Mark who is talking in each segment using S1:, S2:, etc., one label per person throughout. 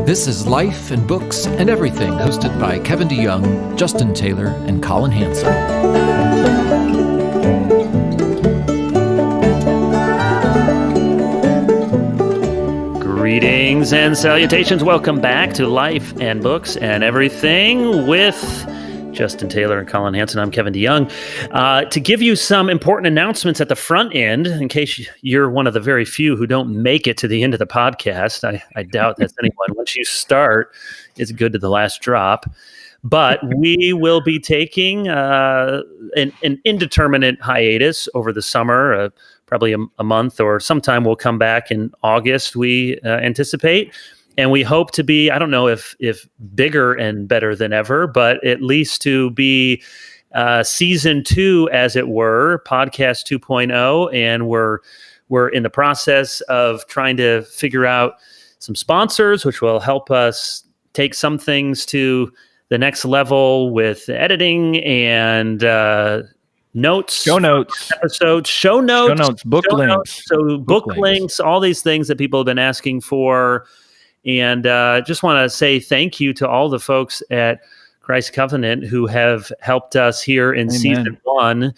S1: This is Life and Books and Everything, hosted by Kevin DeYoung, Justin Taylor, and Collin Hansen.
S2: Greetings and salutations. Welcome back to Life and Books and Everything with Justin Taylor and Collin Hansen. I'm Kevin DeYoung. To give you some important announcements at the front end, in case you're one of the very few who don't make it to the end of the podcast. I doubt that's anyone. Once you start, it's good to the last drop. But we will be taking an indeterminate hiatus over the summer, probably a month, or sometime we'll come back in August, we anticipate. And we hope to be, I don't know if bigger and better than ever, but at least to be season 2, as it were, podcast 2.0. And we're in the process of trying to figure out some sponsors, which will help us take some things to the next level with editing and notes,
S3: show notes,
S2: episodes, show notes,
S3: book links.
S2: So book links, all these things that people have been asking for. And just want to say thank you to all the folks at Christ Covenant who have helped us here in season 1,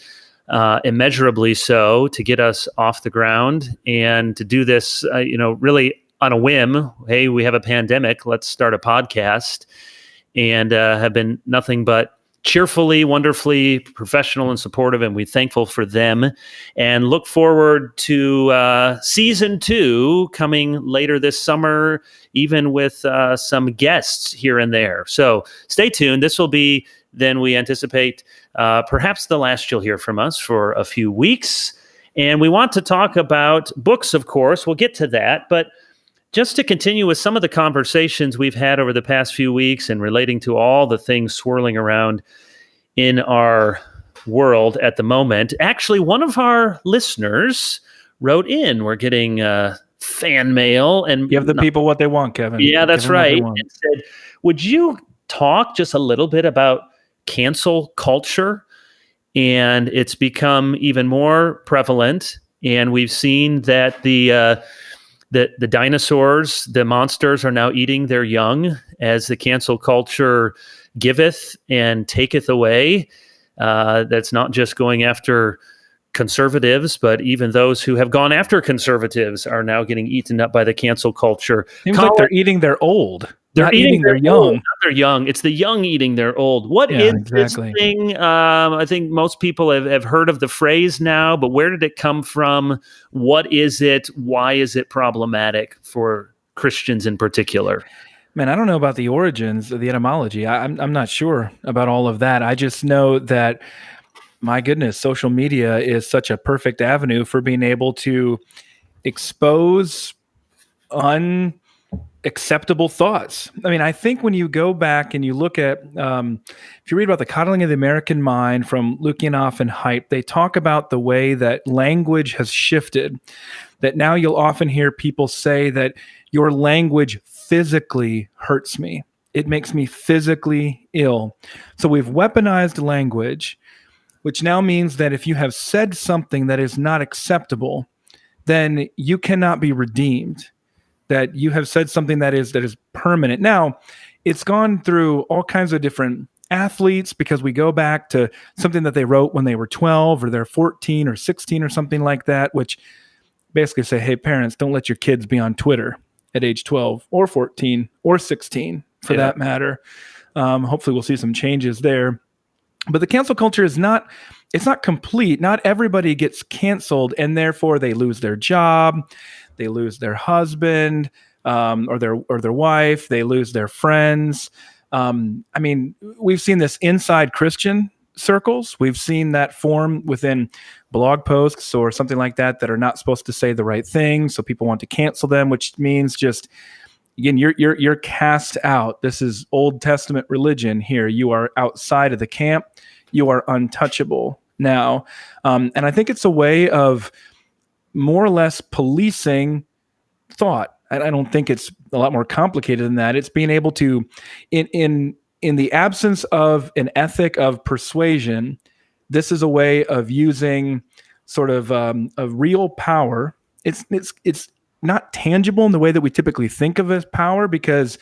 S2: immeasurably so, to get us off the ground and to do this, really on a whim. Hey, we have a pandemic. Let's start a podcast. And have been nothing but cheerfully, wonderfully professional and supportive, and we're thankful for them and look forward to season 2 coming later this summer, even with some guests here and there. So stay tuned. This will be, then we anticipate, perhaps the last you'll hear from us for a few weeks. And we want to talk about books, of course. We'll get to that, but just to continue with some of the conversations we've had over the past few weeks and relating to all the things swirling around in our world at the moment. Actually, one of our listeners wrote in. We're getting fan mail. And
S3: give the people what they want, Kevin.
S2: Yeah, that's right. And said, would you talk just a little bit about cancel culture? And it's become even more prevalent. And we've seen that the dinosaurs, the monsters, are now eating their young as the cancel culture giveth and taketh away. That's not just going after conservatives, but even those who have gone after conservatives are now getting eaten up by the cancel culture.
S3: Seems like they're eating their old.
S2: They're eating their young.
S3: Old,
S2: not their young. It's the young eating their old. What is this thing? I think most people have heard of the phrase now, but where did it come from? What is it? Why is it problematic for Christians in particular?
S3: Man, I don't know about the origins of the etymology. I'm not sure about all of that. I just know that, my goodness, social media is such a perfect avenue for being able to expose unacceptable thoughts. I mean, I think when you go back and you look at, if you read about the coddling of the American mind from Lukianoff and Haidt, they talk about the way that language has shifted, that now you'll often hear people say that your language physically hurts me. It makes me physically ill. So we've weaponized language, which now means that if you have said something that is not acceptable, then you cannot be redeemed. That you have said something that is permanent. Now, it's gone through all kinds of different athletes, because we go back to something that they wrote when they were 12 or they're 14 or 16 or something like that, which basically say, hey, parents, don't let your kids be on Twitter at age 12 or 14 or 16 for that matter. Hopefully we'll see some changes there. But the cancel culture it's not complete. Not everybody gets canceled and therefore they lose their job. They lose their husband or their wife. They lose their friends. I mean, we've seen this inside Christian circles. We've seen that form within blog posts or something like that are not supposed to say the right thing. So people want to cancel them, which means just, again, you're cast out. This is Old Testament religion here. You are outside of the camp. You are untouchable now. And I think it's a way of more or less policing thought. I don't think it's a lot more complicated than that. It's being able to, in the absence of an ethic of persuasion, this is a way of using sort of a real power. It's not tangible in the way that we typically think of as power, because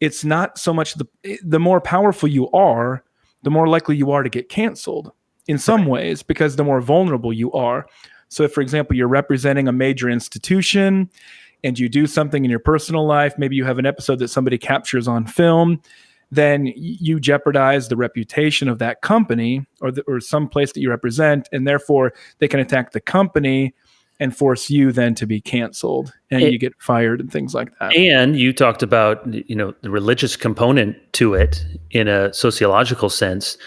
S3: it's not so much the more powerful you are, the more likely you are to get canceled in some ways, because the more vulnerable you are. So if, for example, you're representing a major institution and you do something in your personal life, maybe you have an episode that somebody captures on film, then you jeopardize the reputation of that company or some place that you represent, and therefore they can attack the company and force you then to be canceled, and you get fired and things like that.
S2: And you talked about, the religious component to it in a sociological sense.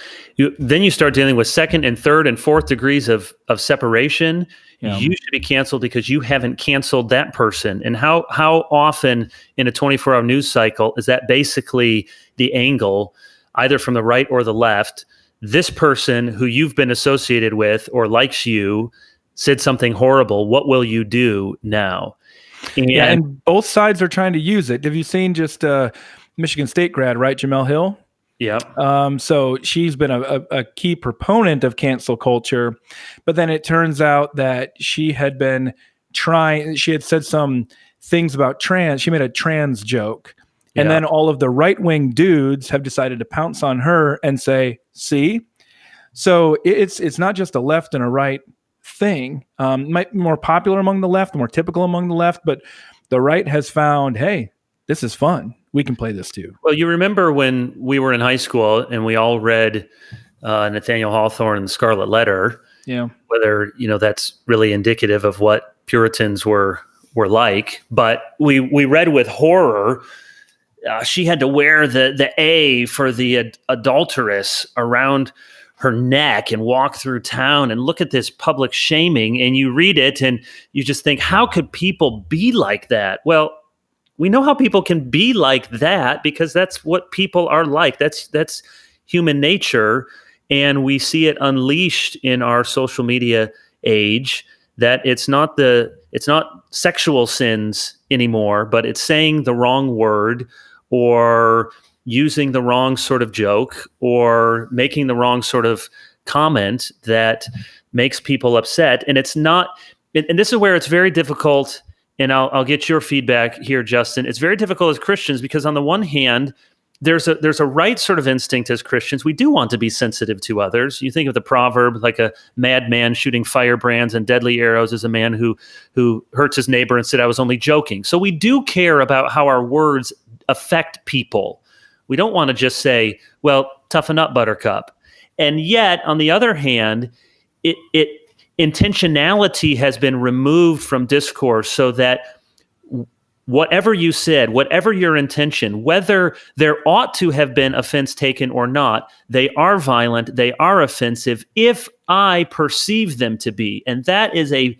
S2: Then you start dealing with second and third and fourth degrees of separation. Yeah. You should be canceled because you haven't canceled that person. And how often in a 24-hour news cycle is that basically the angle, either from the right or the left? This person who you've been associated with or likes you said something horrible. What will you do now?
S3: And both sides are trying to use it. Have you seen just Michigan State grad, right? Jamel Hill?
S2: Yeah.
S3: So she's been a key proponent of cancel culture, but then it turns out that she had said some things about trans. She made a trans joke. Yeah. And then all of the right-wing dudes have decided to pounce on her and say, see? So it's not just a left and a right thing. Might be more popular among the left, more typical among the left, but the right has found, hey, this is fun. We can play this too.
S2: Well, you remember when we were in high school and we all read Nathaniel Hawthorne's Scarlet Letter.
S3: Yeah.
S2: Whether that's really indicative of what Puritans were like, but we read with horror. She had to wear the A for the adulteress around her neck and walk through town and look at this public shaming. And you read it and you just think, how could people be like that? Well, we know how people can be like that because that's what people are like. That's human nature. And we see it unleashed in our social media age, that it's not sexual sins anymore, but it's saying the wrong word or using the wrong sort of joke or making the wrong sort of comment that makes people upset. And it's not, and this is where it's very difficult. And I'll get your feedback here, Justin. It's very difficult as Christians because on the one hand, there's a right sort of instinct as Christians. We do want to be sensitive to others. You think of the proverb, like a madman shooting firebrands and deadly arrows is a man who hurts his neighbor and said, I was only joking. So we do care about how our words affect people. We don't want to just say, well, toughen up, buttercup. And yet, on the other hand, intentionality has been removed from discourse so that whatever you said, whatever your intention, whether there ought to have been offense taken or not, they are violent, they are offensive if I perceive them to be. And that is a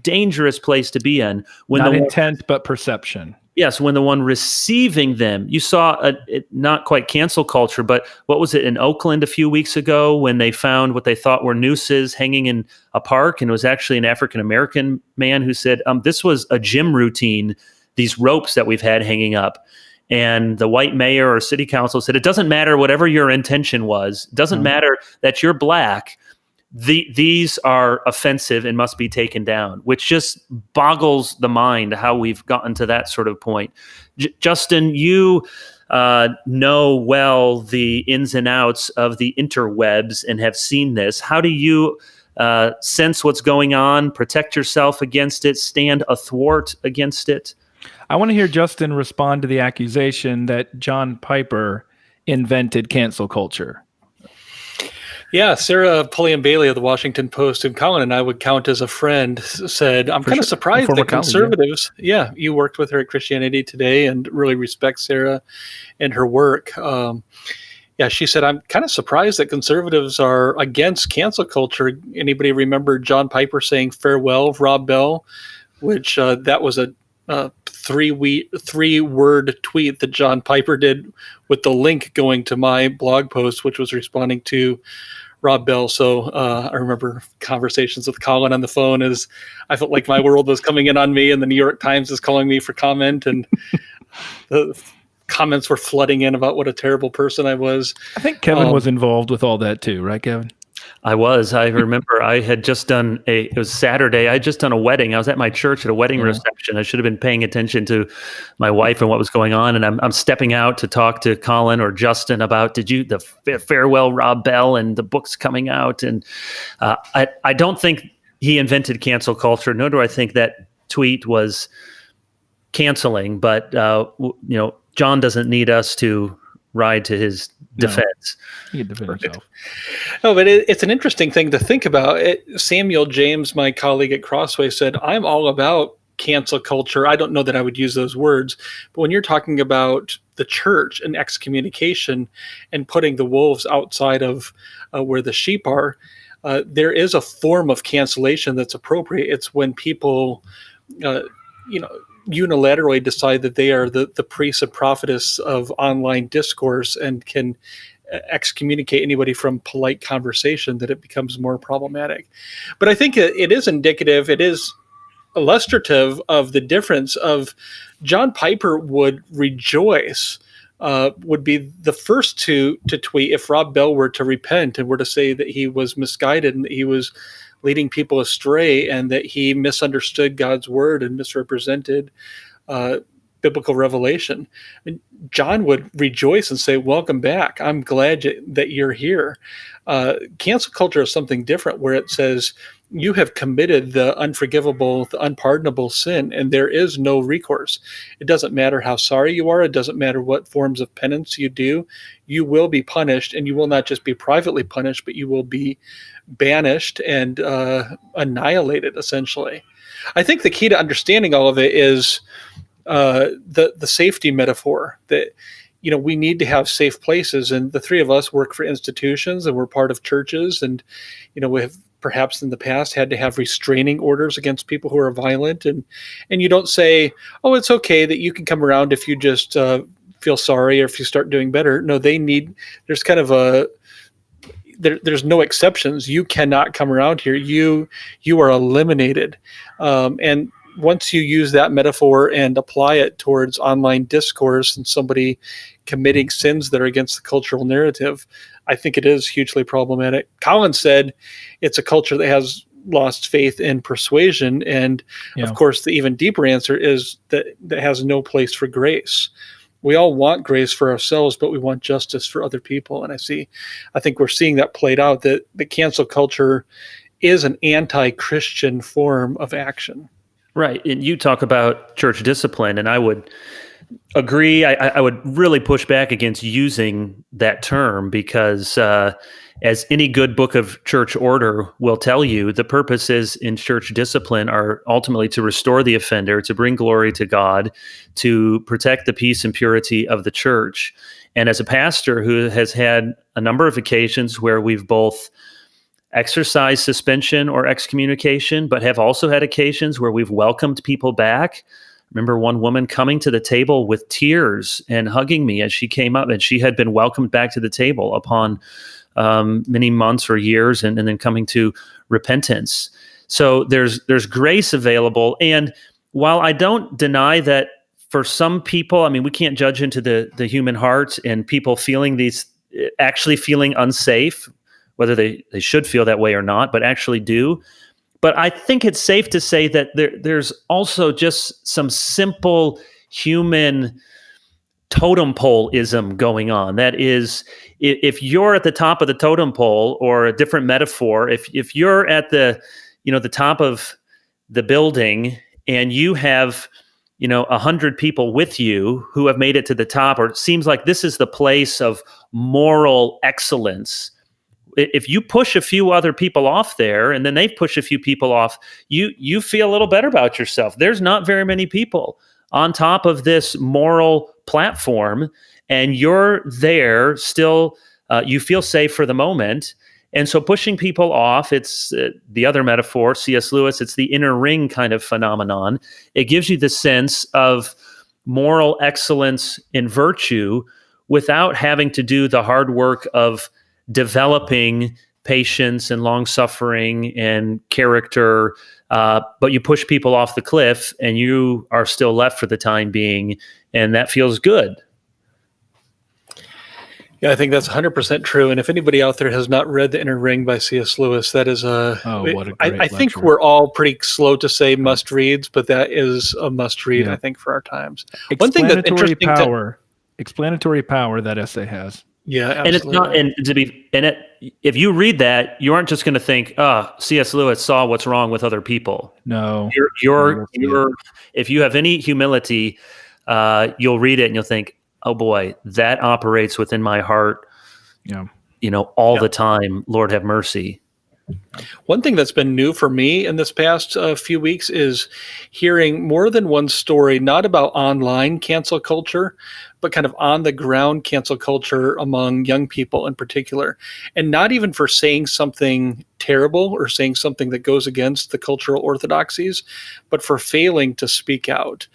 S2: dangerous place to be in. When
S3: not intent, but perception.
S2: Yes, when the one receiving them, you saw not quite cancel culture, but what was it in Oakland a few weeks ago when they found what they thought were nooses hanging in a park, and it was actually an African-American man who said, this was a gym routine, these ropes that we've had hanging up. And the white mayor or city council said, it doesn't matter whatever your intention was, it doesn't matter that you're black, these are offensive and must be taken down, which just boggles the mind how we've gotten to that sort of point. Justin, you know well the ins and outs of the interwebs and have seen this. How do you sense what's going on, protect yourself against it, stand athwart against it?
S3: I want to hear Justin respond to the accusation that John Piper invented cancel culture.
S4: Yeah, Sarah Pulliam Bailey of the Washington Post, and Collin and I would count as a friend, said, I'm kind of surprised that conservatives, you worked with her at Christianity Today and really respect Sarah and her work. She said, I'm kind of surprised that conservatives are against cancel culture. Anybody remember John Piper saying farewell, Rob Bell, which that was a three-word tweet that John Piper did with the link going to my blog post, which was responding to Rob Bell. So I remember conversations with Collin on the phone as I felt like my world was coming in on me and the New York Times is calling me for comment, and the comments were flooding in about what a terrible person I was.
S3: I think Kevin was involved with all that too, right, Kevin?
S2: I remember I had just done it was Saturday. I had just done a wedding. I was at my church at a wedding reception. I should have been paying attention to my wife and what was going on. And I'm stepping out to talk to Collin or Justin about, the farewell Rob Bell and the book's coming out. And I don't think he invented cancel culture, nor do I think that tweet was canceling. But, John doesn't need us to ride to his defense.
S3: He can defend himself.
S4: No, but it's an interesting thing to think about. Samuel James, my colleague at Crossway, said, I'm all about cancel culture. I don't know that I would use those words, but when you're talking about the church and excommunication and putting the wolves outside of where the sheep are, there is a form of cancellation that's appropriate. It's when people, unilaterally decide that they are the priests and prophetess of online discourse and can excommunicate anybody from polite conversation, that it becomes more problematic. But I think it is indicative, it is illustrative of the difference of John Piper would rejoice, would be the first to tweet if Rob Bell were to repent and were to say that he was misguided and that he was leading people astray and that he misunderstood God's word and misrepresented biblical revelation. I mean, John would rejoice and say, welcome back. I'm glad that you're here. Cancel culture is something different, where it says you have committed the unforgivable, the unpardonable sin, and there is no recourse. It doesn't matter how sorry you are. It doesn't matter what forms of penance you do. You will be punished, and you will not just be privately punished, but you will be banished and annihilated, essentially. I think the key to understanding all of it is the safety metaphor, that we need to have safe places. And the three of us work for institutions, and we're part of churches, and we have perhaps in the past had to have restraining orders against people who are violent, and you don't say, oh, it's okay that you can come around if you just feel sorry or if you start doing better. No, there's kind of there's no exceptions. You cannot come around here. You are eliminated. And once you use that metaphor and apply it towards online discourse and somebody committing sins that are against the cultural narrative, I think it is hugely problematic. Collin said it's a culture that has lost faith in persuasion. And of course, the even deeper answer is that has no place for grace. We all want grace for ourselves, but we want justice for other people. And I think we're seeing that played out, that the cancel culture is an anti-Christian form of action.
S2: Right. And you talk about church discipline, and I would agree. I would really push back against using that term because as any good book of church order will tell you, the purposes in church discipline are ultimately to restore the offender, to bring glory to God, to protect the peace and purity of the church. And as a pastor who has had a number of occasions where we've both exercised suspension or excommunication, but have also had occasions where we've welcomed people back. Remember one woman coming to the table with tears and hugging me as she came up, and she had been welcomed back to the table upon many months or years, and then coming to repentance. So there's grace available. And while I don't deny that for some people, I mean, we can't judge into the human heart and people actually feeling unsafe, whether they should feel that way or not, but actually do. But I think it's safe to say that there's also just some simple human totem pole-ism going on. That is, if you're at the top of the totem pole, or a different metaphor, if you're at the top of the building and you have 100 people with you who have made it to the top, or it seems like this is the place of moral excellence. If you push a few other people off there, and then they push a few people off, you feel a little better about yourself. There's not very many people on top of this moral platform, and you're there still. You feel safe for the moment. And so pushing people off, it's the other metaphor, C.S. Lewis, it's the inner ring kind of phenomenon. It gives you the sense of moral excellence and virtue without having to do the hard work of developing patience and long-suffering and character, but you push people off the cliff and you are still left for the time being, and that feels good.
S4: Yeah, I think that's 100% true. And if anybody out there has not read The Inner Ring by C.S. Lewis, that is
S3: what a great
S4: I think we're all pretty slow to say must reads, but that is a must read, I think, for our times. One thing that's interesting
S3: explanatory power that essay has.
S4: Yeah, absolutely.
S2: And it's not, if you read that, you aren't just going to think, C.S. Lewis saw what's wrong with other people.
S3: No.
S2: If you have any humility, you'll read it and you'll think, oh boy, that operates within my heart, all the time. Lord have mercy.
S4: One thing that's been new for me in this past few weeks is hearing more than one story, not about online cancel culture, but kind of on the ground cancel culture among young people in particular. And not even for saying something terrible or saying something that goes against the cultural orthodoxies, but for failing to speak out,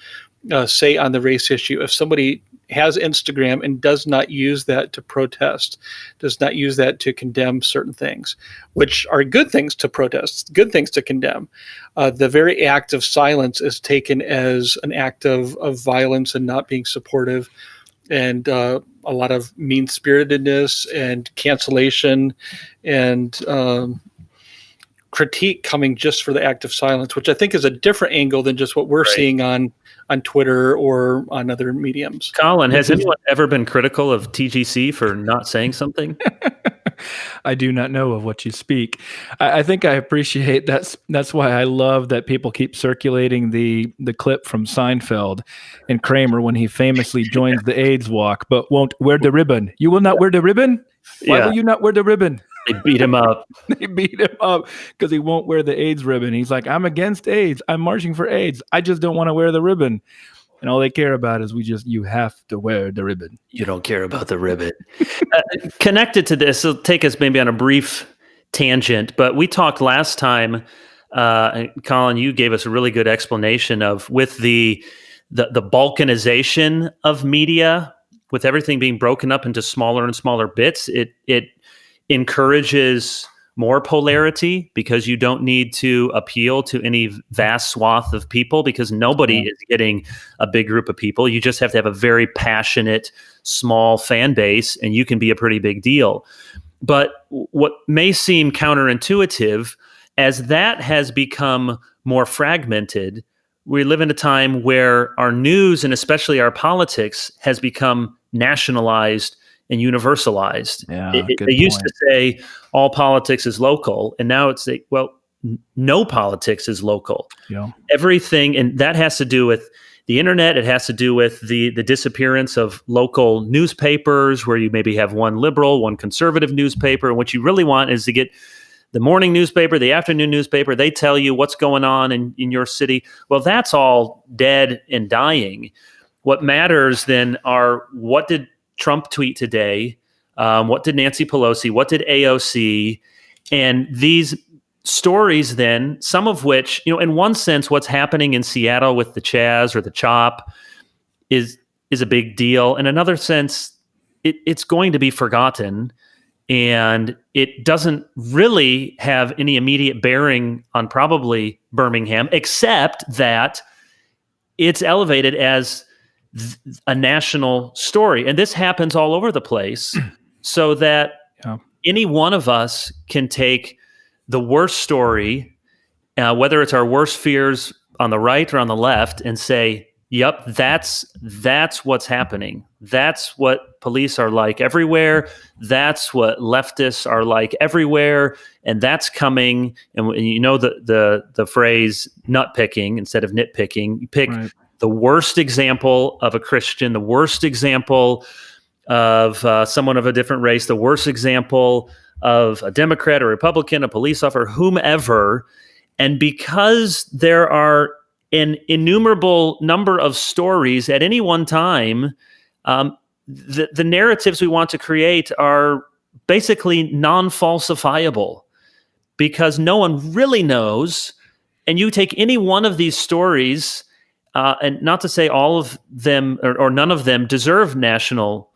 S4: say on the race issue. If somebody has Instagram and does not use that to protest, does not use that to condemn certain things, which are good things to protest, good things to condemn. The very act of silence is taken as an act of violence and not being supportive, and a lot of mean-spiritedness and cancellation and critique coming just for the act of silence, which I think is a different angle than just what we're seeing on Twitter or on other mediums.
S2: Collin, has anyone ever been critical of TGC for not saying something?
S3: I do not know of what you speak. I think I appreciate that's why I love that people keep circulating the clip from Seinfeld and Kramer when he famously joins the AIDS walk, but won't wear the ribbon. You will not wear the ribbon? Why will you not wear the ribbon?
S2: They beat him up.
S3: They beat him up because he won't wear the AIDS ribbon. He's like, I'm against AIDS. I'm marching for AIDS. I just don't want to wear the ribbon. And all they care about is you have to wear the ribbon.
S2: You don't care about the ribbon. Connected to this, it'll take us maybe on a brief tangent, but we talked last time, Collin, you gave us a really good explanation of with the balkanization of media, with everything being broken up into smaller and smaller bits, it encourages more polarity because you don't need to appeal to any vast swath of people because nobody is getting a big group of people. You just have to have a very passionate, small fan base and you can be a pretty big deal. But what may seem counterintuitive, as that has become more fragmented, we live in a time where our news and especially our politics has become nationalized and universalized. They used to say all politics is local, and now it's no politics is local.
S3: Yeah.
S2: Everything, and that has to do with the internet. It has to do with the disappearance of local newspapers, where you maybe have one liberal, one conservative newspaper, and what you really want is to get the morning newspaper, the afternoon newspaper. They tell you what's going on in your city. Well, that's all dead and dying. What matters then are what did Trump tweet today? What did Nancy Pelosi? What did AOC? And these stories then, some of which, in one sense, what's happening in Seattle with the Chaz or the Chop is a big deal. In another sense, it's going to be forgotten. And it doesn't really have any immediate bearing on probably Birmingham, except that it's elevated as a national story. And this happens all over the place so that any one of us can take the worst story, whether it's our worst fears on the right or on the left, and say, yep, that's what's happening. That's what police are like everywhere. That's what leftists are like everywhere. And that's coming. And the phrase nut picking instead of nitpicking. You pick the worst example of a Christian, the worst example of someone of a different race, the worst example of a Democrat or Republican, a police officer, whomever. And because there are an innumerable number of stories at any one time, the narratives we want to create are basically non-falsifiable because no one really knows. And you take any one of these stories, and not to say all of them or none of them deserve national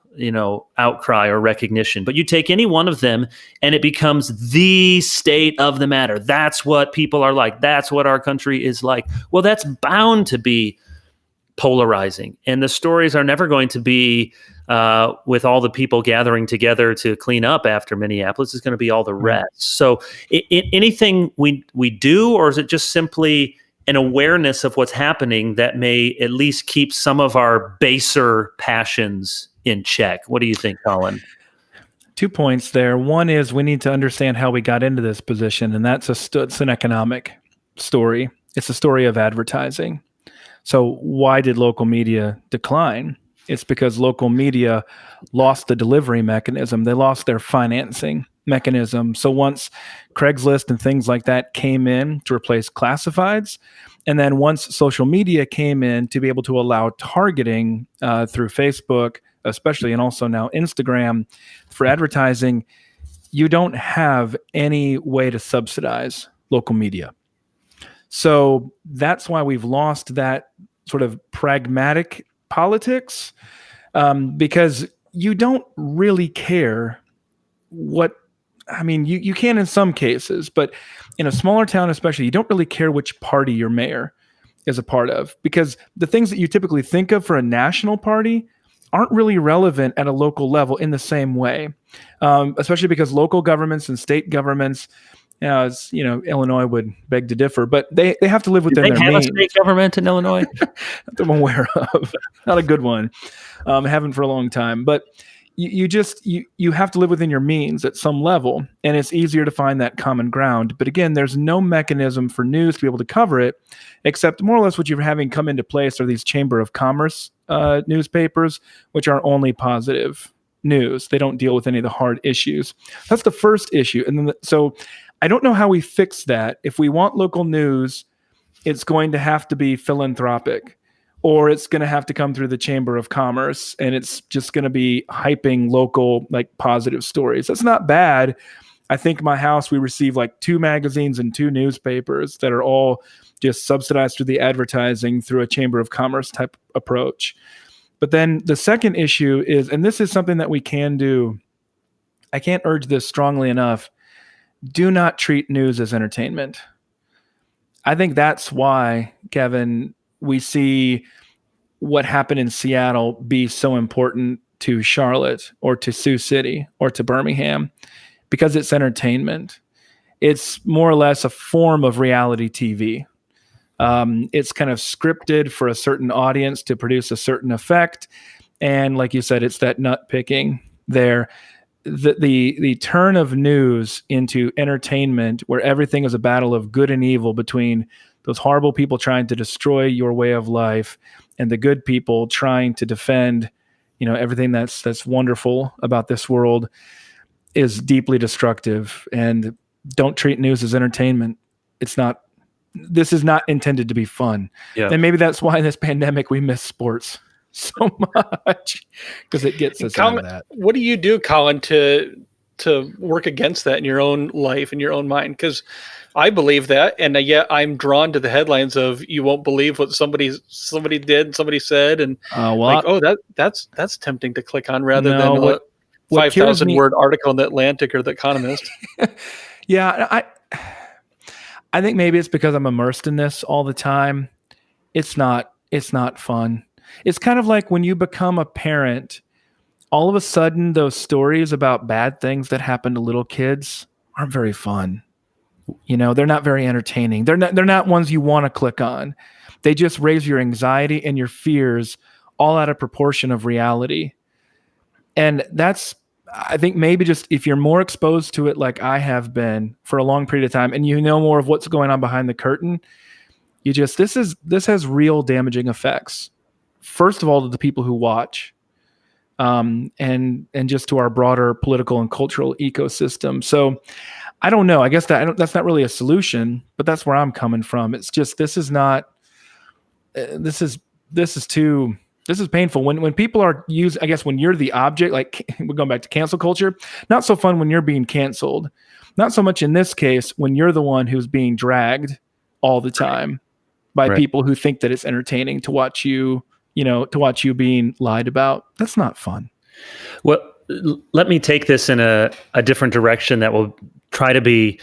S2: outcry or recognition, but you take any one of them and it becomes the state of the matter. That's what people are like. That's what our country is like. Well, that's bound to be polarizing, and the stories are never going to be with all the people gathering together to clean up after Minneapolis. It's going to be all the rest. So anything we do, or is it just simply an awareness of what's happening that may at least keep some of our baser passions in check? What do you think, Collin?
S3: 2 points there. One is we need to understand how we got into this position, and that's it's an economic story. It's a story of advertising. So why did local media decline? It's because local media lost the delivery mechanism. They lost their financing mechanism. So once Craigslist and things like that came in to replace classifieds, and then once social media came in to be able to allow targeting through Facebook, especially, and also now Instagram for advertising, you don't have any way to subsidize local media. So that's why we've lost that sort of pragmatic politics, because you don't really care you can in some cases, but in a smaller town especially, you don't really care which party your mayor is a part of, because the things that you typically think of for a national party aren't really relevant at a local level in the same way, especially because local governments and state governments, Illinois would beg to differ, but they have to live within their means.
S2: They have a state government in Illinois?
S3: That I'm aware of. Not a good one. Haven't for a long time. But you have to live within your means at some level, and it's easier to find that common ground. But again, there's no mechanism for news to be able to cover it, except more or less what you're having come into place are these Chamber of Commerce newspapers, which are only positive news. They don't deal with any of the hard issues. That's the first issue. And then so I don't know how we fix that. If we want local news, it's going to have to be philanthropic, or it's going to have to come through the Chamber of Commerce, and it's just going to be hyping local, like, positive stories. That's not bad. I think my house, we receive like 2 magazines and 2 newspapers that are all just subsidized through the advertising through a Chamber of Commerce type approach. But then the second issue is, and this is something that we can do, I can't urge this strongly enough, do not treat news as entertainment. I think that's why, Kevin, we see what happened in Seattle be so important to Charlotte or to Sioux City or to Birmingham, because it's entertainment. It's more or less a form of reality TV. It's kind of scripted for a certain audience to produce a certain effect. And like you said, it's that nut picking there. The turn of news into entertainment, where everything is a battle of good and evil between those horrible people trying to destroy your way of life and the good people trying to defend, everything that's wonderful about this world, is deeply destructive. And don't treat news as entertainment. This is not intended to be fun. Yeah. And maybe that's why in this pandemic we miss sports so much, because it gets us out of that.
S4: What do you do, Collin, to work against that in your own life, in your own mind? Because I believe that, and yet I'm drawn to the headlines of "you won't believe what somebody did, somebody said," and that's tempting to click on rather than a 5,000 word article in the Atlantic or the Economist.
S3: Yeah, I think maybe it's because I'm immersed in this all the time. It's not fun. It's kind of like when you become a parent, all of a sudden those stories about bad things that happen to little kids aren't very fun. They're not very entertaining. They're not ones you want to click on. They just raise your anxiety and your fears all out of proportion of reality. And that's, I think, maybe just if you're more exposed to it like I have been for a long period of time, and more of what's going on behind the curtain, this has real damaging effects. First of all, to the people who watch, and just to our broader political and cultural ecosystem. So I don't know. I guess that's not really a solution, but that's where I'm coming from. It's just, this is painful. When people are used, I guess when you're the object, like we're going back to cancel culture, not so fun when you're being canceled. Not so much in this case when you're the one who's being dragged all the time by people who think that it's entertaining to watch you being lied about. That's not fun.
S2: Well, let me take this in a different direction that will try to be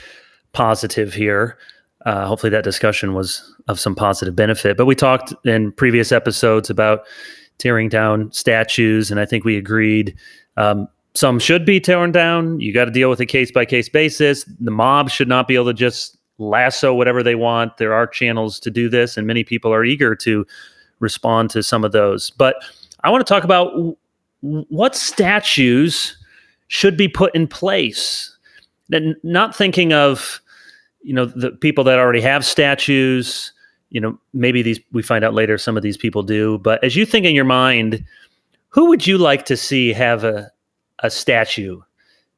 S2: positive here. Hopefully that discussion was of some positive benefit. But we talked in previous episodes about tearing down statues, and I think we agreed some should be torn down. You got to deal with a case-by-case basis. The mob should not be able to just lasso whatever they want. There are channels to do this, and many people are eager to respond to some of those. But I want to talk about what statues should be put in place. And not thinking of, the people that already have statues, maybe we find out later some of these people do. But as you think in your mind, who would you like to see have a statue?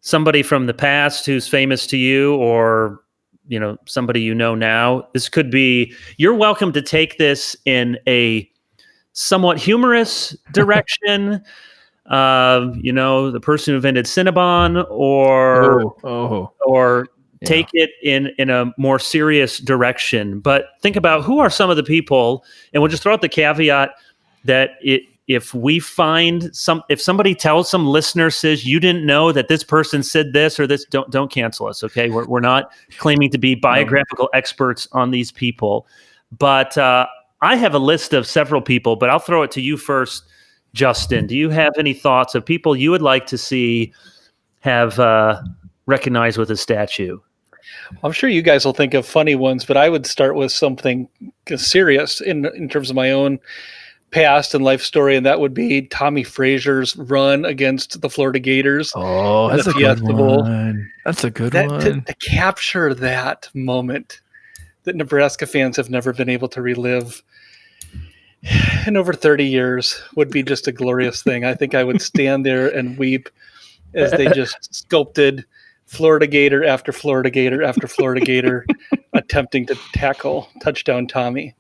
S2: Somebody from the past who's famous to you, or somebody now? This could be, you're welcome to take this in a somewhat humorous direction. The person who invented Cinnabon, or take it in a more serious direction. But think about who are some of the people, and we'll just throw out the caveat that if somebody tells, some listener says, you didn't know that this person said this or this, don't cancel us. Okay. We're not claiming to be biographical experts on these people, but I have a list of several people, but I'll throw it to you first, Justin. Do you have any thoughts of people you would like to see have recognized with a statue?
S4: I'm sure you guys will think of funny ones, but I would start with something serious in terms of my own past and life story, and that would be Tommy Frazier's run against the Florida Gators.
S3: Oh, that's a good one. That's a good one.
S4: To capture that moment that Nebraska fans have never been able to relive in over 30 years would be just a glorious thing. I think I would stand there and weep as they just sculpted Florida Gator after Florida Gator after Florida Gator attempting to tackle touchdown Tommy.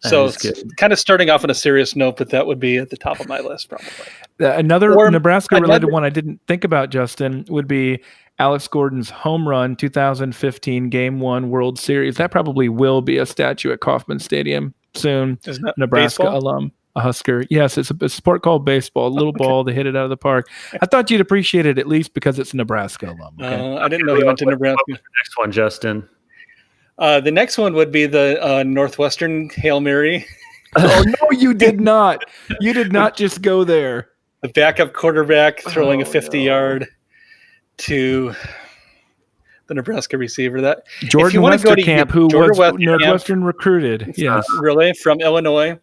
S4: So it's kind of starting off on a serious note, but that would be at the top of my list probably.
S3: Another Nebraska-related one I didn't think about, Justin, would be Alex Gordon's home run 2015 Game 1 World Series. That probably will be a statue at Kauffman Stadium soon.
S4: Isn't that
S3: Nebraska
S4: baseball?
S3: Alum, a Husker. Yes, it's a sport called baseball. A little ball, they hit it out of the park. I thought you'd appreciate it at least because it's a Nebraska alum. Okay?
S4: I didn't know he went to Nebraska.
S2: What was the next one, Justin?
S4: The next one would be the Northwestern Hail Mary.
S3: Oh, no, you did not. You did not just go there.
S4: The backup quarterback throwing a 50-yard to the Nebraska receiver. That
S3: Jordan Westerkamp, who was Northwestern recruited. Yes.
S4: Really, from Illinois.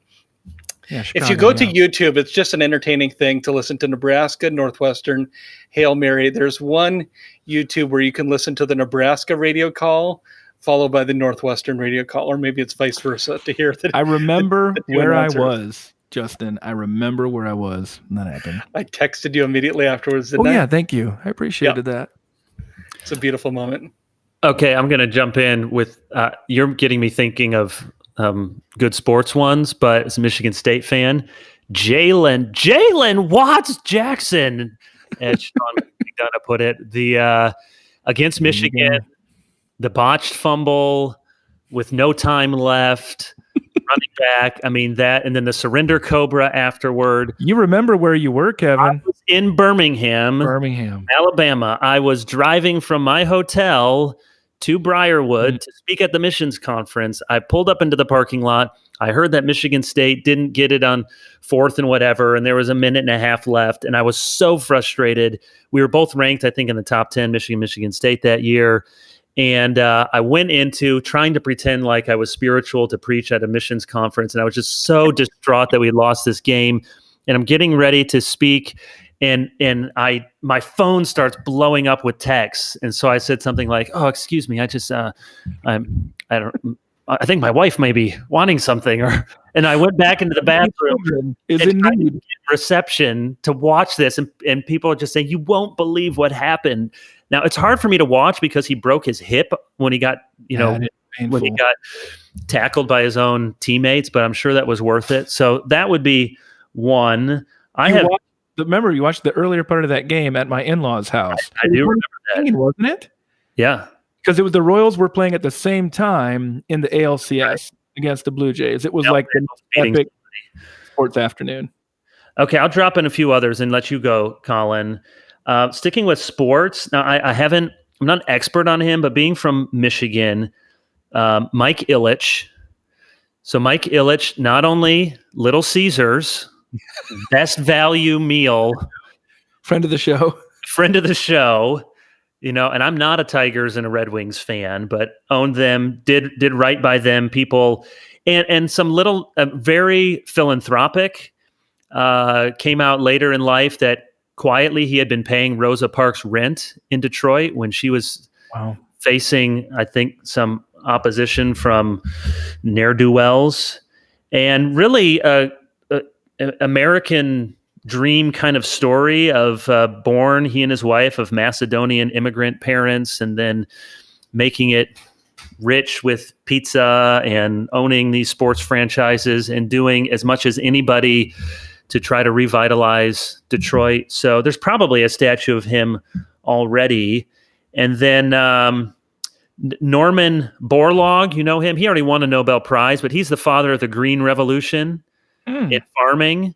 S3: Yeah, Chicago,
S4: if you go to YouTube, it's just an entertaining thing to listen to Nebraska, Northwestern, Hail Mary. There's one YouTube where you can listen to the Nebraska radio call followed by the Northwestern radio call, or maybe it's vice versa to hear that.
S3: I remember where I was, Justin. I remember where I was when that happened.
S4: I texted you immediately afterwards.
S3: Yeah, thank you. I appreciated that.
S4: It's a beautiful moment.
S2: Okay, I'm going to jump in with, you're getting me thinking of good sports ones, but as a Michigan State fan, Jalen Watts Jackson, as Sean McDonough put it, against Michigan, the botched fumble with no time left, running back. I mean, that, and then the surrender cobra afterward.
S3: You remember where you were, Kevin?
S2: I was in Birmingham, Alabama. I was driving from my hotel to Briarwood to speak at the missions conference. I pulled up into the parking lot. I heard that Michigan State didn't get it on 4th and whatever, and there was a minute and a half left, and I was so frustrated. We were both ranked, I think, in the top 10, Michigan State that year. And I went into trying to pretend like I was spiritual to preach at a missions conference. And I was just so distraught that we lost this game. And I'm getting ready to speak. And my phone starts blowing up with texts. And so I said something like, "Oh, excuse me. I think my wife may be wanting something." And I went back into the bathroom and tried to get reception to watch this. And people are just saying, "You won't believe what happened." Now, it's hard for me to watch because he broke his hip when he got, when he got tackled by his own teammates, but I'm sure that was worth it. So that would be one.
S3: Remember, you watched the earlier part of that game at my in-laws' house.
S2: I do remember that.
S3: Wasn't it?
S2: Yeah.
S3: Because it was the Royals were playing at the same time in the ALCS against the Blue Jays. It was like the epic sports afternoon.
S2: Okay, I'll drop in a few others and let you go, Collin. Sticking with sports, now I'm not an expert on him, but being from Michigan, Mike Ilitch, So Mike Ilitch, not only Little Caesars, best value meal,
S3: friend of the show,
S2: and I'm not a Tigers and a Red Wings fan, but owned them, did right by them, people, and some little very philanthropic. Came out later in life that quietly he had been paying Rosa Parks rent in Detroit when she was facing, I think, some opposition from ne'er-do-wells, and really a American dream kind of story of born, he and his wife, of Macedonian immigrant parents, and then making it rich with pizza and owning these sports franchises and doing as much as anybody to try to revitalize Detroit. So there's probably a statue of him already. And then Norman Borlaug, you know him? He already won a Nobel Prize, but he's the father of the Green Revolution in farming.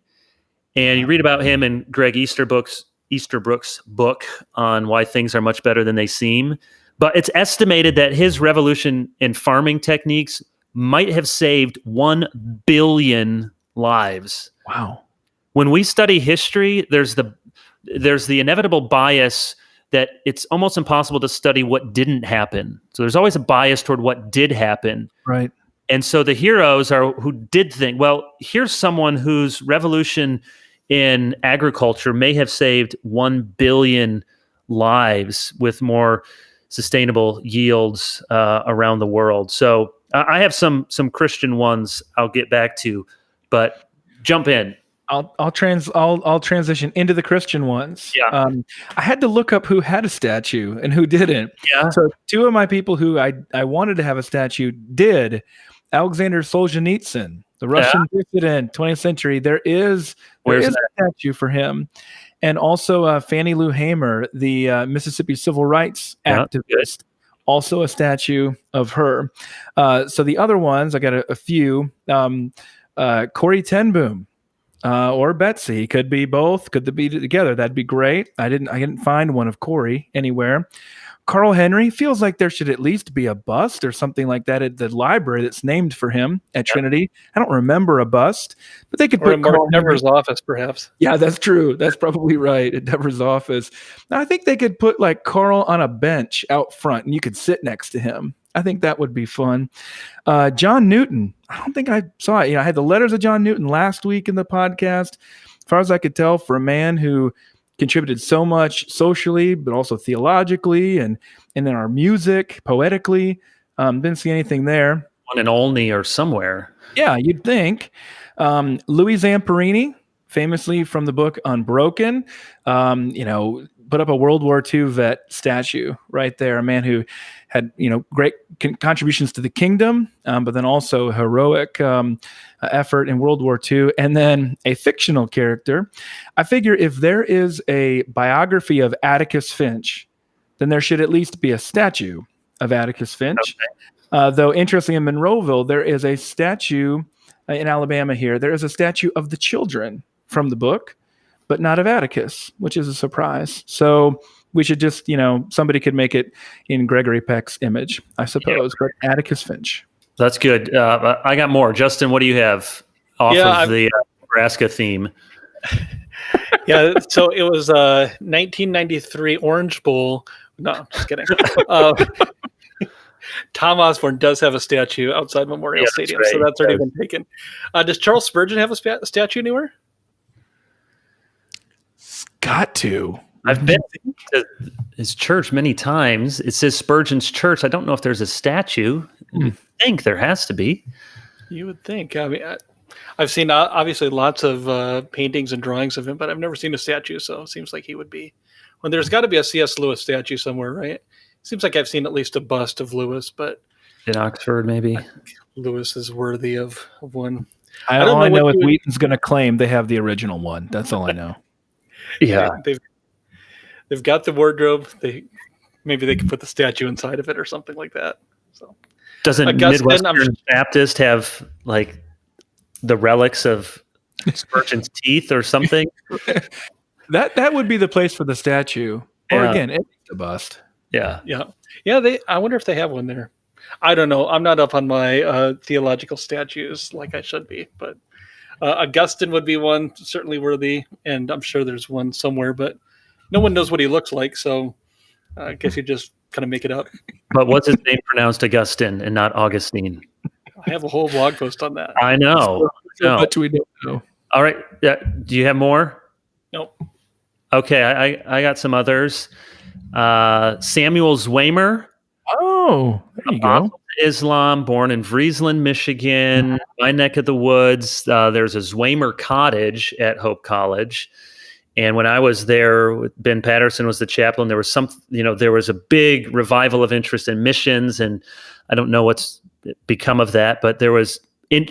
S2: And you read about him in Greg Easterbrook's book on why things are much better than they seem. But it's estimated that his revolution in farming techniques might have saved 1 billion lives.
S3: Wow.
S2: When we study history, there's the inevitable bias that it's almost impossible to study what didn't happen. So there's always a bias toward what did happen.
S3: Right.
S2: And so the heroes are who did think, well, here's someone whose revolution in agriculture may have saved 1 billion lives with more sustainable yields around the world. So I have some Christian ones I'll get back to, but jump in.
S3: I'll transition into the Christian ones.
S2: Yeah.
S3: I had to look up who had a statue and who didn't.
S2: Yeah.
S3: So two of my people who I wanted to have a statue did. Alexander Solzhenitsyn, the Russian dissident, 20th century. There is a statue for him. And also Fannie Lou Hamer, the Mississippi civil rights activist, also a statue of her. So the other ones, I got a few. Corrie ten Boom. Or Betsy, could be both, could be together. That'd be great. I didn't find one of Corey anywhere. Carl Henry, feels like there should at least be a bust or something like that at the library that's named for him at Trinity. I don't remember a bust, but they could put Carl
S4: Devers' office, perhaps.
S3: Yeah, that's true. That's probably right, at Devers' office. Now, I think they could put like Carl on a bench out front, and you could sit next to him. I think that would be fun. John Newton. I don't think I saw it. I had the letters of John Newton last week in the podcast. As far as I could tell, for a man who contributed so much socially, but also theologically and in our music, poetically, didn't see anything there.
S2: One in Olney or somewhere.
S3: Yeah, you'd think. Louis Zamperini, famously from the book Unbroken, put up a World War II vet statue right there, a man who had, great contributions to the kingdom, but then also heroic effort in World War II, and then a fictional character. I figure if there is a biography of Atticus Finch, then there should at least be a statue of Atticus Finch. Okay. Though, interestingly, in Monroeville, there is a statue in Alabama here. There is a statue of the children from the book, but not of Atticus, which is a surprise. So we should just, somebody could make it in Gregory Peck's image, I suppose, but Atticus Finch.
S2: That's good. I got more. Justin, what do you have off of the Nebraska theme?
S4: Yeah, so it was 1993 Orange Bowl. No, just kidding. Tom Osborne does have a statue outside Memorial Stadium, right. So that's already been taken. Does Charles Spurgeon have a statue anywhere?
S3: Got to.
S2: I've been to his church many times. It says Spurgeon's Church. I don't know if there's a statue. I think there has to be.
S4: You would think. I mean, I've seen obviously lots of paintings and drawings of him, but I've never seen a statue, so it seems like he would be. Well, there's got to be a C.S. Lewis statue somewhere, right? Seems like I've seen at least a bust of Lewis, but
S2: in Oxford, maybe.
S4: Lewis is worthy of one.
S3: All I know is Wheaton's going to claim they have the original one. That's all I know.
S2: Yeah.
S4: They've got the wardrobe. Maybe they can put the statue inside of it or something like that. So
S2: doesn't Midwestern Baptist have like the relics of Spurgeon's teeth or something?
S3: That would be the place for the statue. Or again, it's a bust.
S2: Yeah.
S4: I wonder if they have one there. I don't know. I'm not up on my theological statues like I should be, but Augustine would be one certainly worthy, and I'm sure there's one somewhere, but no one knows what he looks like, so I guess you just kind of make it up.
S2: But what's his name pronounced Augustine and not Augustine?
S4: I have a whole blog post on that.
S2: I know.
S3: So much we don't know.
S2: All right. Yeah. Do you have more?
S4: Nope.
S2: Okay. I got some others. Samuel Zwemer.
S3: Oh, there you go.
S2: Islam, born in Friesland, Michigan, my neck of the woods. There's a Zwemer cottage at Hope College. And when I was there, Ben Patterson was the chaplain. There was there was a big revival of interest in missions, and I don't know what's become of that, but there was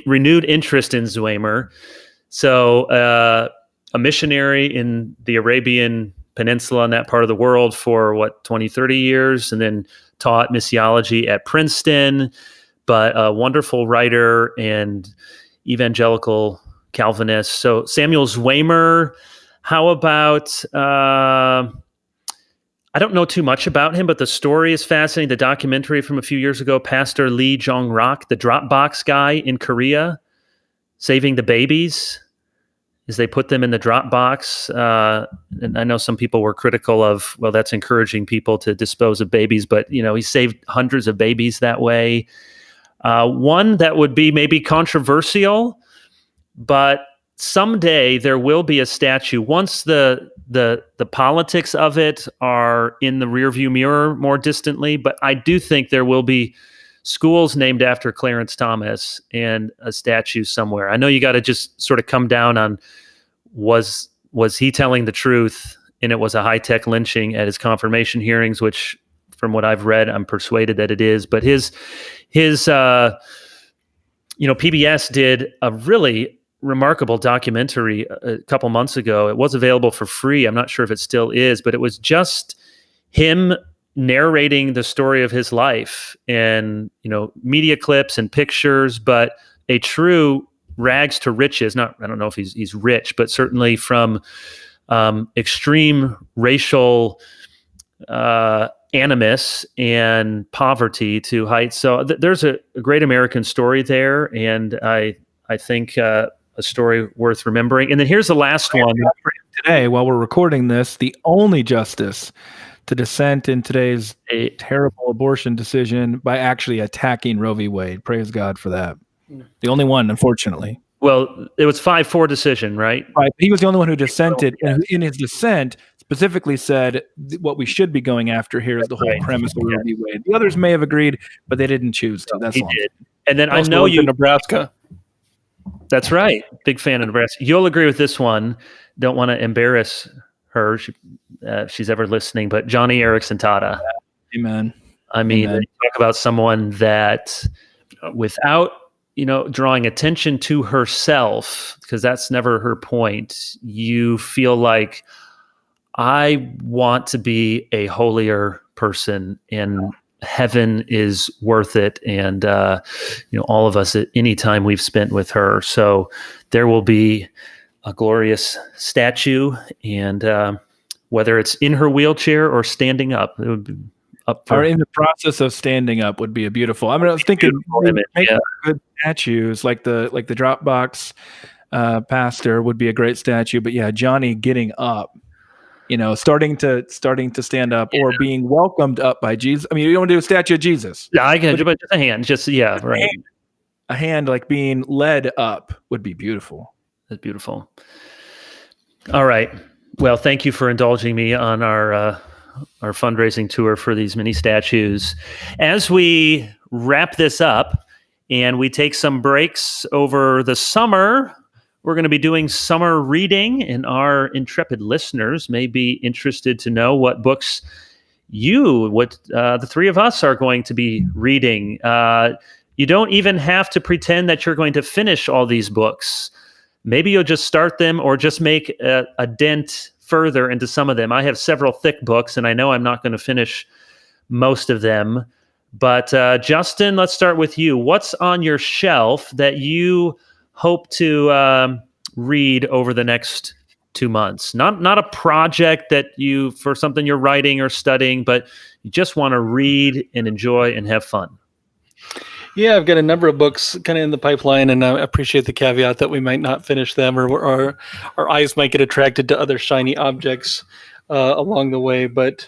S2: renewed interest in Zwemer. So a missionary in the Arabian Peninsula in that part of the world for 20, 30 years, and then taught missiology at Princeton, but a wonderful writer and evangelical Calvinist. So Samuel Zwemer. How about, I don't know too much about him, but the story is fascinating. The documentary from a few years ago, Pastor Lee Jong-rak, the Dropbox guy in Korea, saving the babies as they put them in the Dropbox. And I know some people were critical of, well, that's encouraging people to dispose of babies, but, he saved hundreds of babies that way. One that would be maybe controversial, but someday there will be a statue. Once the politics of it are in the rearview mirror more distantly, but I do think there will be schools named after Clarence Thomas and a statue somewhere. I know you got to just sort of come down on was he telling the truth, and it was a high-tech lynching at his confirmation hearings, which from what I've read, I'm persuaded that it is. But his PBS did a really remarkable documentary a couple months ago. It was available for free. I'm not sure if it still is, but it was just him narrating the story of his life and, media clips and pictures, but a true rags to riches. I don't know if he's rich, but certainly from extreme racial animus and poverty to heights. So there's a great American story there. And I think, a story worth remembering. And then here's the last one.
S3: Today, while we're recording this, the only justice to dissent in today's terrible abortion decision by actually attacking Roe v. Wade. Praise God for that. The only one, unfortunately.
S2: Well, it was 5-4 decision, right?
S3: Right. He was the only one who dissented, and in his dissent specifically said what we should be going after here is the whole premise of Roe v. Wade. The others may have agreed, but they didn't choose to. That's
S2: he
S3: all.
S2: did. And then
S4: I know you, Nebraska.
S2: That's right. Big fan of Nebraska. You'll agree with this one. Don't want to embarrass her. She's ever listening, but Johnny Erickson Tata.
S3: Amen.
S2: I mean,
S3: Amen.
S2: talk about someone that without, drawing attention to herself, because that's never her point, you feel like I want to be a holier person and heaven is worth it. And, all of us at any time we've spent with her. So there will be a glorious statue, and whether it's in her wheelchair or standing up, it would be up for,
S3: or in the process of standing up would be a beautiful. I mean, I was thinking good statues like the Dropbox pastor would be a great statue, but yeah, Johnny getting up, starting to stand up or being welcomed up by Jesus. I mean, you don't want to do a statue of Jesus.
S2: Yeah, I can, but just a hand, right.
S3: A hand like being led up would be beautiful.
S2: That's beautiful. All right. Well, thank you for indulging me on our fundraising tour for these mini statues. As we wrap this up and we take some breaks over the summer, we're going to be doing summer reading, and our intrepid listeners may be interested to know what books the three of us are going to be reading. You don't even have to pretend that you're going to finish all these books. Maybe you'll just start them or just make a dent further into some of them. I have several thick books, and I know I'm not going to finish most of them. But Justin, let's start with you. What's on your shelf that you hope to read over the next 2 months? Not a project that for something you're writing or studying, but you just want to read and enjoy and have fun.
S4: Yeah, I've got a number of books kind of in the pipeline, and I appreciate the caveat that we might not finish them, or our eyes might get attracted to other shiny objects along the way. But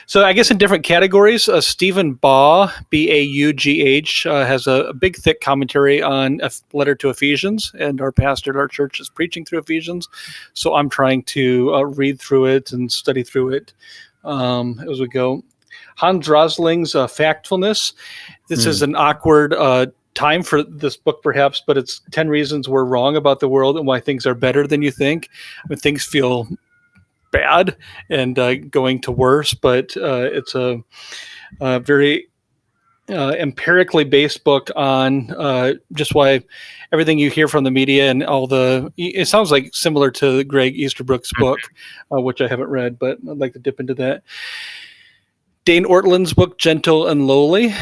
S4: so I guess in different categories, Stephen Baugh, Baugh, has a big, thick commentary on a letter to Ephesians, and our pastor at our church is preaching through Ephesians. So I'm trying to read through it and study through it as we go. Hans Rosling's Factfulness. This is an awkward time for this book, perhaps, but it's 10 reasons we're wrong about the world and why things are better than you think. I mean, things feel bad and going to worse, but it's a very empirically based book on just why everything you hear from the media and it sounds like similar to Greg Easterbrook's book, which I haven't read, but I'd like to dip into that. Dane Ortland's book, Gentle and Lowly.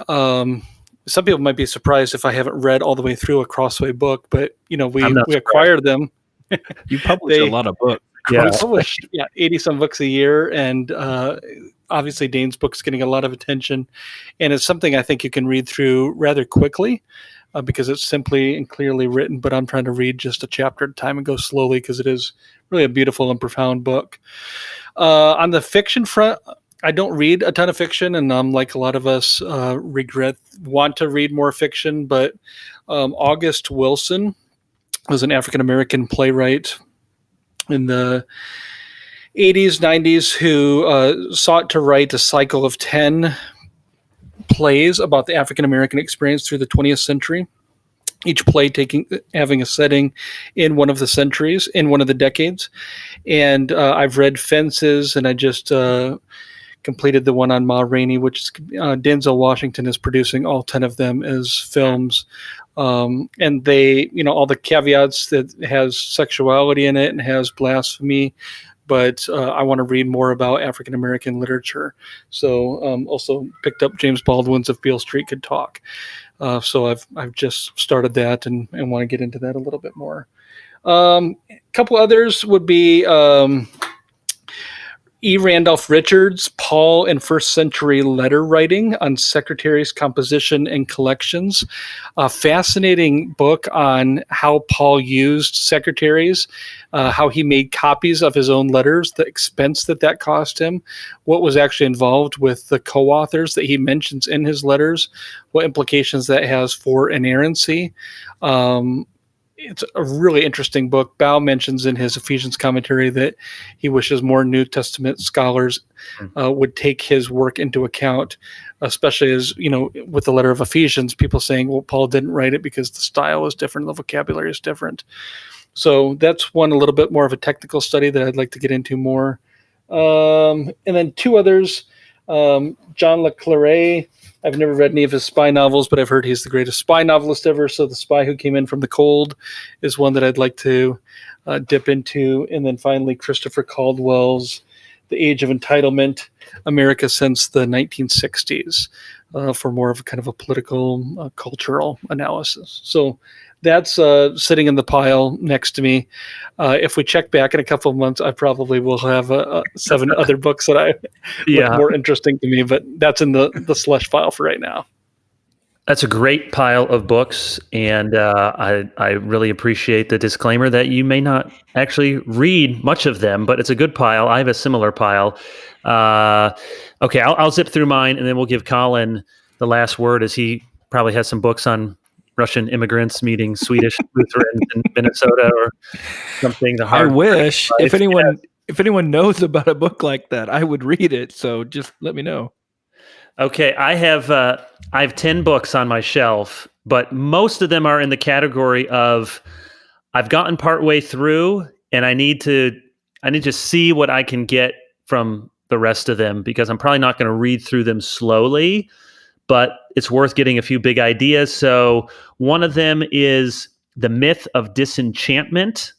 S4: Some people might be surprised if I haven't read all the way through a Crossway book, but we acquired them.
S3: You publish a lot of books.
S4: Yeah, 80 some books a year, and obviously Dane's book's getting a lot of attention, and it's something I think you can read through rather quickly because it's simply and clearly written. But I'm trying to read just a chapter at a time and go slowly because it is really a beautiful and profound book. On the fiction front, I don't read a ton of fiction, and like a lot of us want to read more fiction, but August Wilson was an African-American playwright in the 80s, 90s who sought to write a cycle of 10 plays about the African-American experience through the 20th century. Each play having a setting in one of the centuries, in one of the decades. And I've read Fences, and I just completed the one on Ma Rainey, which Denzel Washington is producing all 10 of them as films. And they, all the caveats that has sexuality in it and has blasphemy, but I want to read more about African-American literature. So also picked up James Baldwin's If Beale Street Could Talk. So I've just started that and want to get into that a little bit more. A couple others would be E. Randolph Richards' Paul and First Century Letter Writing on Secretaries, Composition, and Collections. A fascinating book on how Paul used secretaries, how he made copies of his own letters, the expense that cost him, what was actually involved with the co-authors that he mentions in his letters, what implications that has for inerrancy. It's a really interesting book. Bao mentions in his Ephesians commentary that he wishes more New Testament scholars would take his work into account, especially as, with the letter of Ephesians, people saying, well, Paul didn't write it because the style is different, the vocabulary is different. So that's one a little bit more of a technical study that I'd like to get into more. And then two others, John Le Carré. I've never read any of his spy novels, but I've heard he's the greatest spy novelist ever. So The Spy Who Came In From the Cold is one that I'd like to dip into. And then finally, Christopher Caldwell's The Age of Entitlement, America Since the 1960s, for more of a kind of a political, cultural analysis. So that's sitting in the pile next to me. If we check back in a couple of months, I probably will have 7 other books that look more interesting to me, but that's in the slush file for right now.
S2: That's a great pile of books, and I really appreciate the disclaimer that you may not actually read much of them, but it's a good pile. I have a similar pile. Okay, I'll zip through mine, and then we'll give Collin the last word, as he probably has some books on Russian immigrants meeting Swedish Lutherans in Minnesota or something.
S3: I wish if anyone knows about a book like that, I would read it. So just let me know.
S2: Okay, I have 10 books on my shelf, but most of them are in the category of I've gotten partway through and I need to see what I can get from the rest of them, because I'm probably not going to read through them slowly, but it's worth getting a few big ideas. So one of them is The Myth of Disenchantment,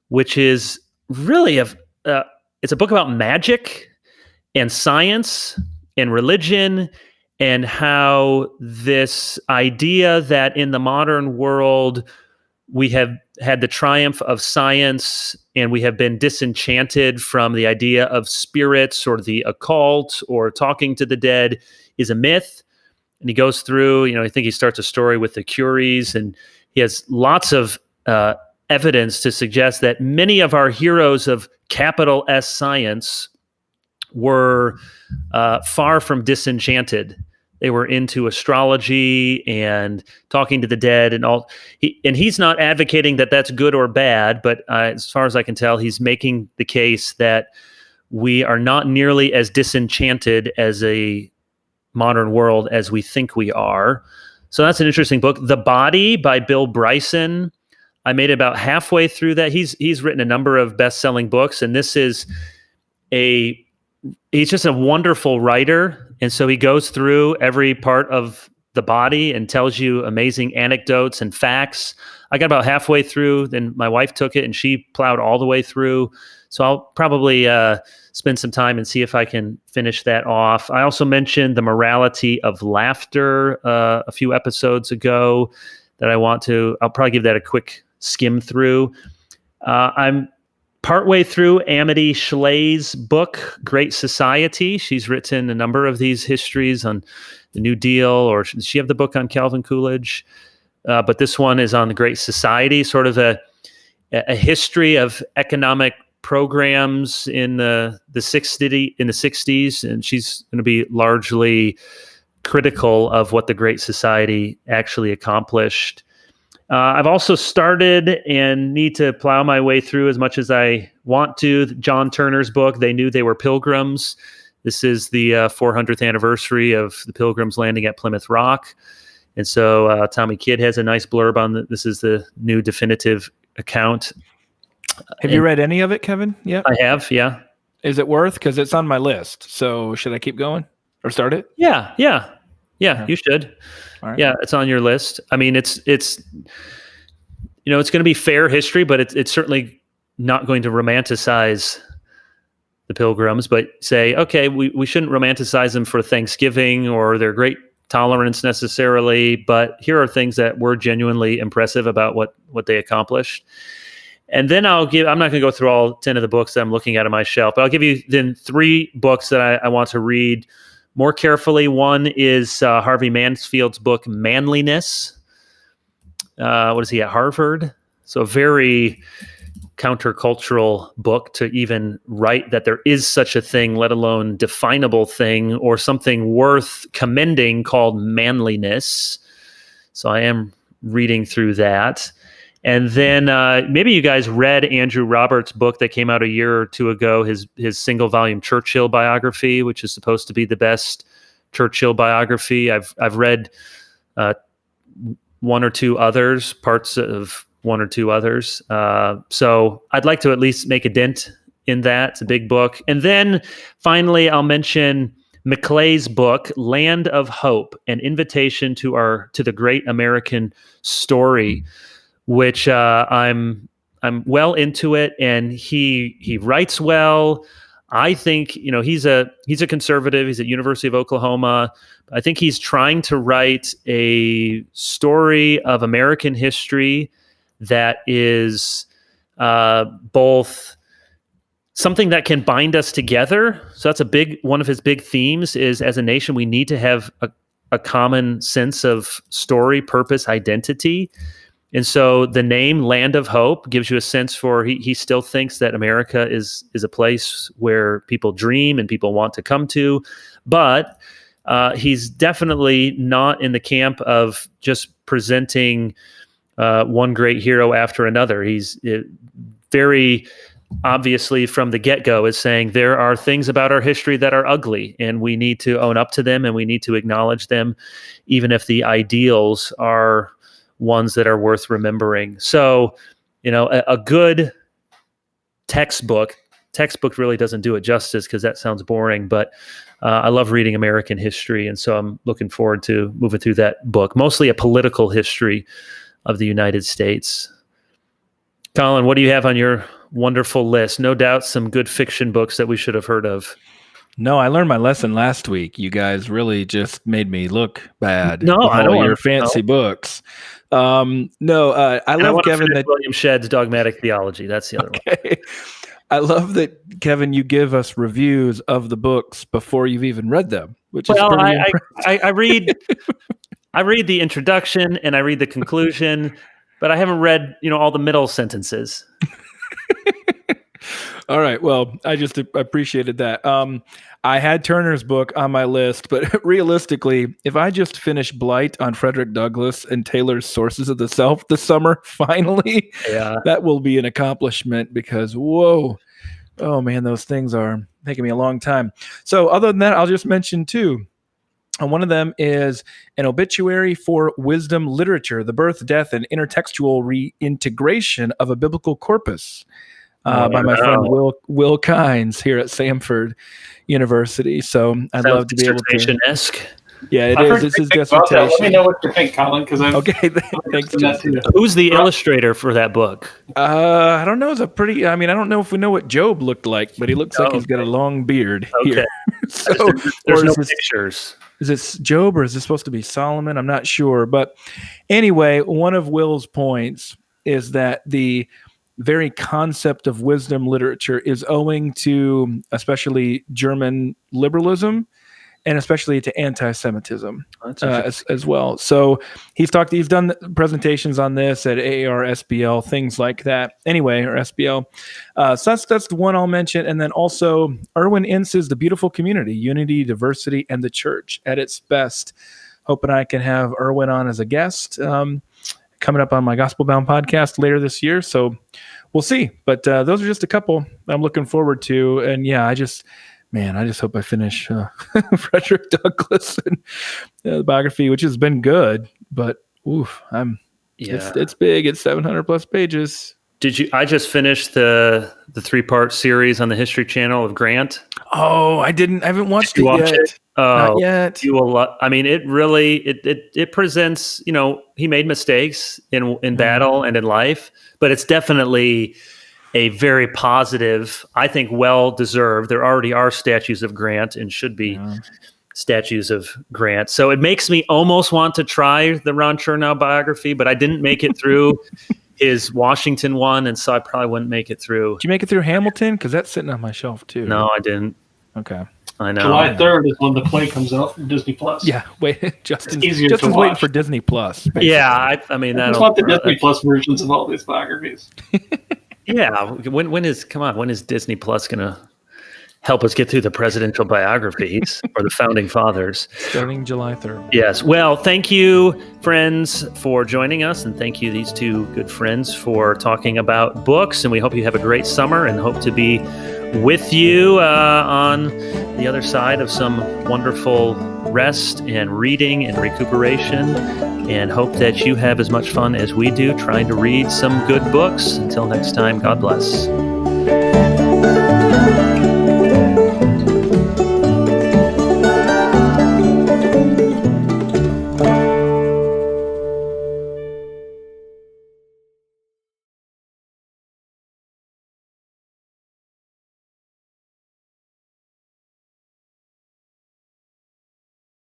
S2: which is really it's a book about magic and science and religion, and how this idea that in the modern world we have had the triumph of science and we have been disenchanted from the idea of spirits or the occult or talking to the dead is a myth. And he goes through, I think he starts a story with the Curies, and he has lots of evidence to suggest that many of our heroes of capital S science were far from disenchanted. They were into astrology and talking to the dead and all. And he's not advocating that that's good or bad, but as far as I can tell, he's making the case that we are not nearly as disenchanted as a modern world as we think we are. So that's an interesting book. The Body by Bill Bryson. I made it about halfway through that. He's written a number of best-selling books, and this is he's just a wonderful writer. And so he goes through every part of the body and tells you amazing anecdotes and facts. I got about halfway through, then my wife took it and she plowed all the way through. So I'll probably spend some time and see if I can finish that off. I also mentioned The Morality of Laughter a few episodes ago that I'll probably give that a quick skim through. I'm partway through Amity Schleye's book, Great Society. She's written a number of these histories on the New Deal, or does she have the book on Calvin Coolidge? But this one is on the Great Society, sort of a history of economic programs in the 60s, and she's going to be largely critical of what the Great Society actually accomplished. I've also started and need to plow my way through as much as I want to John Turner's book, They Knew They Were Pilgrims. This is the 400th anniversary of the Pilgrims landing at Plymouth Rock. And so Tommy Kidd has a nice blurb on this is the new definitive account.
S3: Have you read any of it, Kevin? Yeah,
S2: I have. Yeah.
S3: Is it worth? Because it's on my list. So should I keep going or start it?
S2: Yeah. You should.
S3: All right.
S2: Yeah, it's on your list. I mean, it's it's going to be fair history, but it's certainly not going to romanticize the Pilgrims, but say, okay, we shouldn't romanticize them for Thanksgiving or their great tolerance necessarily, but here are things that were genuinely impressive about what they accomplished. And then I'm not going to go through all 10 of the books that I'm looking at on my shelf, but I'll give you then 3 books that I want to read more carefully. One is Harvey Mansfield's book, Manliness. What is he at Harvard? So a very countercultural book to even write that there is such a thing, let alone definable thing or something worth commending, called manliness. So I am reading through that. And then maybe you guys read Andrew Roberts' book that came out a year or two ago, his single volume Churchill biography, which is supposed to be the best Churchill biography. I've read one or two others, parts of one or two others. So I'd like to at least make a dent in that. It's a big book. And then finally, I'll mention Maclay's book, Land of Hope, An Invitation to the Great American Story, which I'm well into it, and he writes well. I think he's a conservative. He's at University of Oklahoma. I think he's trying to write a story of American history that is both something that can bind us together. So that's one of his big themes is, as a nation, we need to have a common sense of story, purpose, identity. And so the name Land of Hope gives you a sense for he still thinks that America is a place where people dream and people want to come to. But he's definitely not in the camp of just presenting one great hero after another. He's very obviously from the get-go is saying there are things about our history that are ugly, and we need to own up to them and we need to acknowledge them, even if the ideals are ones that are worth remembering. So, a good textbook really doesn't do it justice because that sounds boring, but I love reading American history. And so I'm looking forward to moving through that book, mostly a political history of the United States. Collin, what do you have on your wonderful list? No doubt some good fiction books that we should have heard of.
S3: No, I learned my lesson last week. You guys really just made me look bad.
S2: No, I don't want
S3: your fancy books. I love Kevin.
S2: William Shedd's Dogmatic Theology. That's the other one.
S3: I love that, Kevin, you give us reviews of the books before you've even read them, which is pretty impressive.
S2: I read the introduction and I read the conclusion, but I haven't read, all the middle sentences.
S3: All right. Well, I just appreciated that. I had Turner's book on my list, but realistically, if I just finish Blight on Frederick Douglass and Taylor's Sources of the Self this summer, finally, that will be an accomplishment because, whoa, oh man, those things are taking me a long time. So other than that, I'll just mention two. And one of them is An Obituary for Wisdom Literature, the Birth, Death, and Intertextual Reintegration of a Biblical Corpus. By my friend Will Kynes here at Samford University. So I'd love to be able to. Yeah, it is. It's his dissertation.
S4: Let me know what you think, Collin.
S3: Okay, thanks.
S2: Who's the illustrator for that book?
S3: I don't know. It's a pretty. I don't know if we know what Job looked like, but he looks like he's got a long beard here. So
S2: there's no pictures.
S3: Is it Job or is this supposed to be Solomon? I'm not sure. But anyway, one of Will's points is that the very concept of wisdom literature is owing to especially German liberalism and especially to anti-Semitism as well. So he's done presentations on this at AAR, SBL, things like that. Anyway, or SBL. So that's the one I'll mention. And then also Erwin Ince's The Beautiful Community, Unity, Diversity, and the Church at its best. Hoping I can have Erwin on as a guest coming up on my Gospel Bound podcast later this year. So we'll see. But those are just a couple I'm looking forward to. And yeah, I just hope I finish Frederick Douglass and the biography, which has been good. But it's big. It's 700 plus pages.
S2: I just finished the 3-part series on the History Channel of Grant.
S3: Oh, I haven't watched it yet. Not yet.
S2: You will. It really it presents. He made mistakes in battle and in life, but it's definitely a very positive. I think well deserved. There already are statues of Grant and should be statues of Grant. So it makes me almost want to try the Ron Chernow biography, but I didn't make it through his Washington one, and so I probably wouldn't make it through.
S3: Did you make it through Hamilton? Because that's sitting on my shelf too.
S2: No, I didn't.
S3: Okay.
S2: I know.
S4: July 3rd is when the play comes out from Disney Plus.
S3: Yeah, wait, Justin's waiting for Disney Plus. Basically.
S2: Yeah, I just
S4: want the Disney Plus versions of all these biographies.
S2: Yeah, when is Disney Plus gonna help us get through the presidential biographies or the founding fathers?
S3: Starting July 3rd.
S2: Yes. Well, thank you, friends, for joining us, and thank you, these two good friends, for talking about books. And we hope you have a great summer, and hope to be with you on the other side of some wonderful rest and reading and recuperation, and hope that you have as much fun as we do trying to read some good books. Until next time, God bless.